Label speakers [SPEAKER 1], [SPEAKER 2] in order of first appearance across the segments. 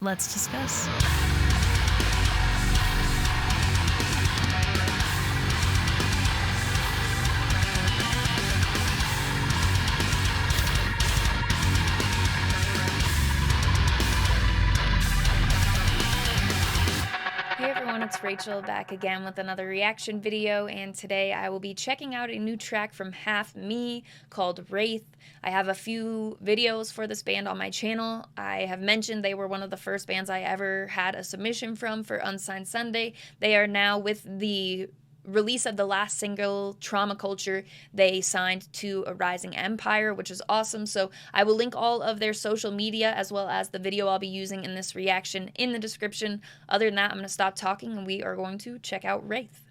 [SPEAKER 1] Let's discuss.
[SPEAKER 2] Hey everyone, it's Rachel back again with another reaction video, and today I will be checking out a new track from Half Me called Wraith. I have a few videos for this band on my channel. I have mentioned they were one of the first bands I ever had a submission from for Unsigned Sunday. They are now, with the release of the last single, Trauma Culture, they signed to a rising empire, which is awesome. So I will link all of their social media as well as the video I'll be using in this reaction in the description. Other than that, I'm going to stop talking and we are going to check out Wraith.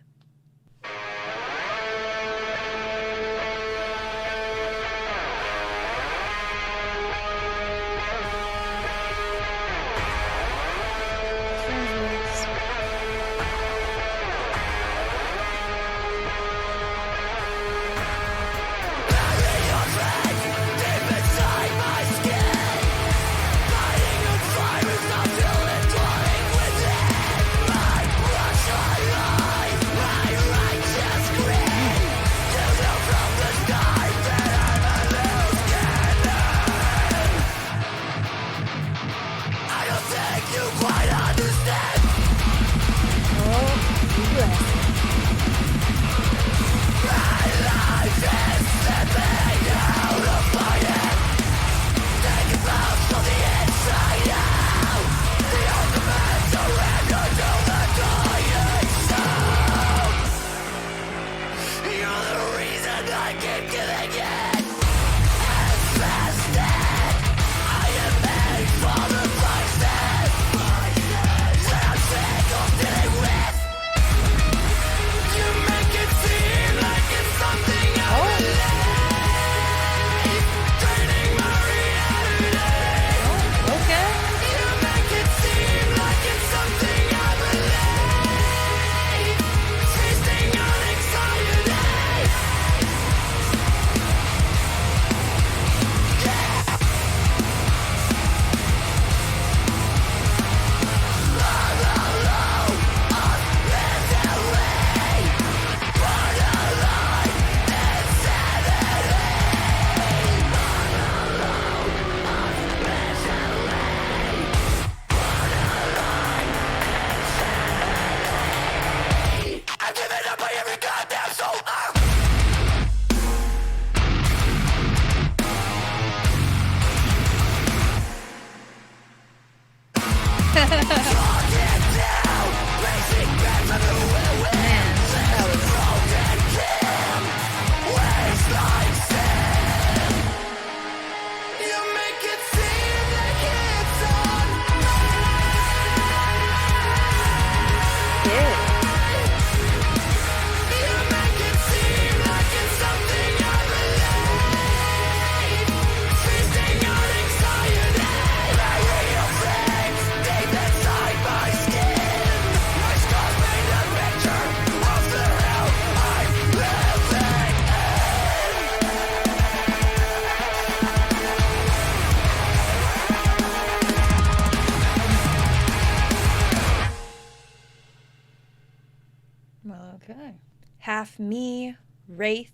[SPEAKER 2] Okay. Half Me, Wraith,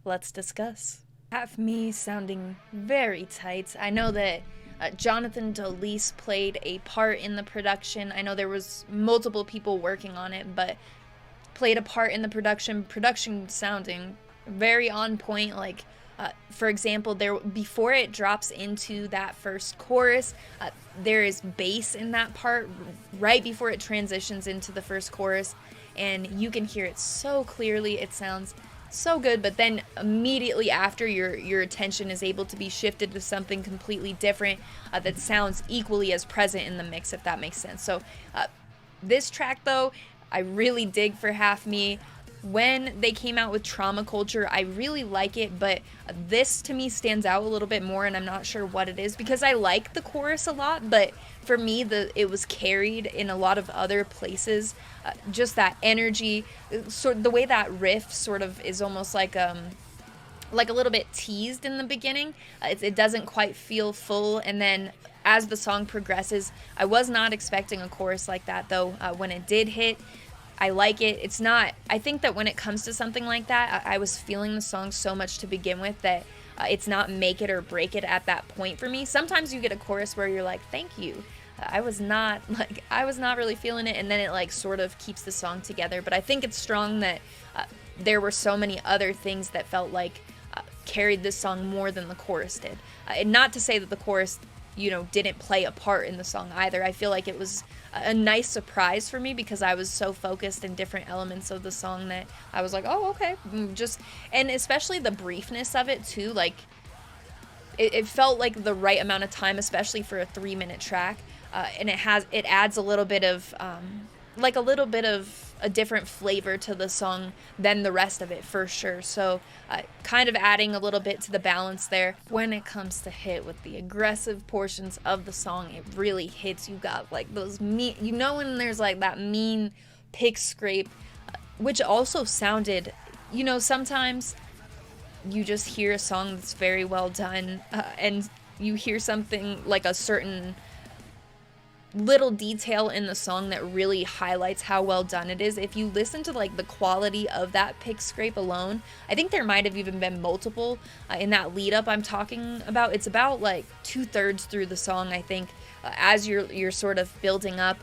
[SPEAKER 2] let's discuss. Half Me sounding very tight. I know that Jonathan DeLeese played a part in the production. I know there was multiple people working on it, but played a part in the production sounding very on point. Like, for example, before it drops into that first chorus, there is bass in that part right before it transitions into the first chorus, and you can hear it so clearly. It sounds so good, but then immediately after, your attention is able to be shifted to something completely different that sounds equally as present in the mix, if that makes sense. So this track, though, I really dig for Half Me. When they came out with Trauma Culture, I really like it, but this to me stands out a little bit more, and I'm not sure what it is, because I like the chorus a lot, but for me, it was carried in a lot of other places. Just that energy, the way that riff sort of is almost like like a little bit teased in the beginning. It doesn't quite feel full, and then as the song progresses, I was not expecting a chorus like that though. When it did hit, I like it. It's not, I think that when it comes to something like that, I was feeling the song so much to begin with that it's not make it or break it at that point for me. Sometimes you get a chorus where you're like, thank you. I was not really feeling it, and then it like sort of keeps the song together. But I think it's strong that there were so many other things that felt like carried this song more than the chorus did. And not to say that the chorus, didn't play a part in the song either. I feel like it was a nice surprise for me because I was so focused in different elements of the song that I was like, oh, okay. And especially the briefness of it too. Like, it felt like the right amount of time, especially for a 3-minute track. And it adds a little bit of, a different flavor to the song than the rest of it, for sure. So kind of adding a little bit to the balance there. When it comes to hit with the aggressive portions of the song, it really hits. You got like those mean, when there's like that mean pick scrape, which also sounded, sometimes you just hear a song that's very well done, and you hear something like a certain little detail in the song that really highlights how well done it is. If you listen to like the quality of that pick scrape alone, I think there might have even been multiple in that lead up I'm talking about. It's about like 2/3 through the song, I think, as you're sort of building up.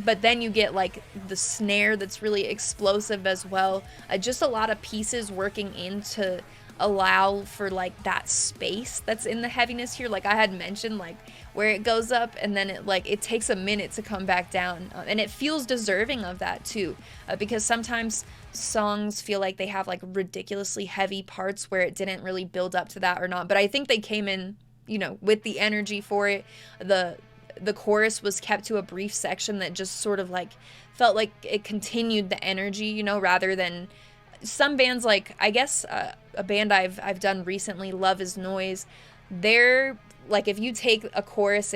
[SPEAKER 2] But then you get like the snare that's really explosive as well. Just a lot of pieces working in to allow for like that space that's in the heaviness here. Like I had mentioned, like where it goes up and then it takes a minute to come back down, and it feels deserving of that too, because sometimes songs feel like they have like ridiculously heavy parts where it didn't really build up to that or not. But I think they came in, with the energy for it. The chorus was kept to a brief section that just sort of like felt like it continued the energy, rather than some bands, like I guess a band I've done recently, Love Is Noise. They're like, if you take the chorus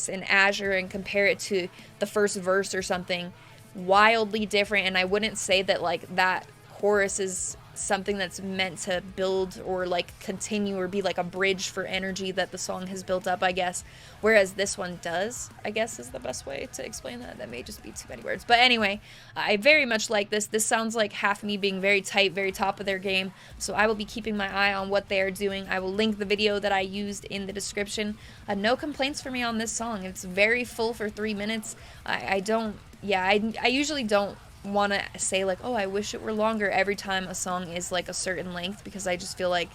[SPEAKER 2] in Azure and compare it to the first verse or something, wildly different. And I wouldn't say that like that chorus is something that's meant to build or like continue or be like a bridge for energy that the song has built up, I guess, whereas this one does, I guess, is the best way to explain that. That may just be too many words, but anyway, I very much like this. This sounds like Half Me being very tight, very top of their game, so I will be keeping my eye on what they are doing. I will link the video that I used in the description. No complaints for me on this song. It's very full for 3 minutes. I usually don't want to say like, oh, I wish it were longer every time a song is like a certain length, because I just feel like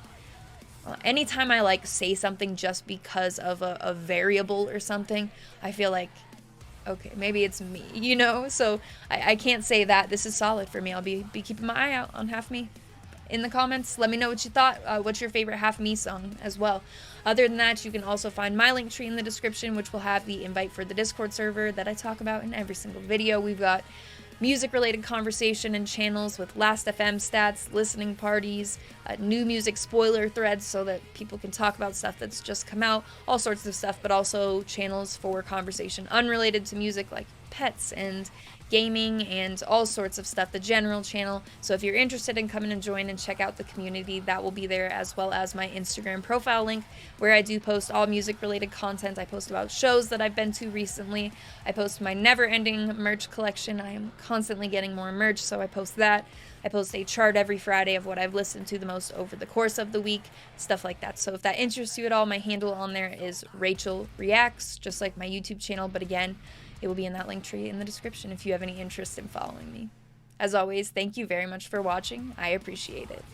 [SPEAKER 2] anytime I like say something just because of a variable or something, I feel like, okay, maybe it's me, so I can't say that. This is solid for me. I'll be keeping my eye out on Half Me. In the comments, let me know what you thought. What's your favorite Half Me song as well? Other than that, you can also find my link tree in the description, which will have the invite for the Discord server that I talk about in every single video. We've got music-related conversation and channels with Last.fm stats, listening parties, new music spoiler threads so that people can talk about stuff that's just come out, all sorts of stuff, but also channels for conversation unrelated to music like pets and gaming and all sorts of stuff, the general channel. So if you're interested in coming and join and check out the community, that will be there, as well as my Instagram profile link, where I do post all music related content. I post about shows that I've been to recently. I post my never ending merch collection. I am constantly getting more merch, so I post that. I post a chart every Friday of what I've listened to the most over the course of the week, stuff like that. So if that interests you at all, my handle on there is Rachel Reacts, just like my YouTube channel, but again, it will be in that link tree in the description if you have any interest in following me. As always, thank you very much for watching. I appreciate it.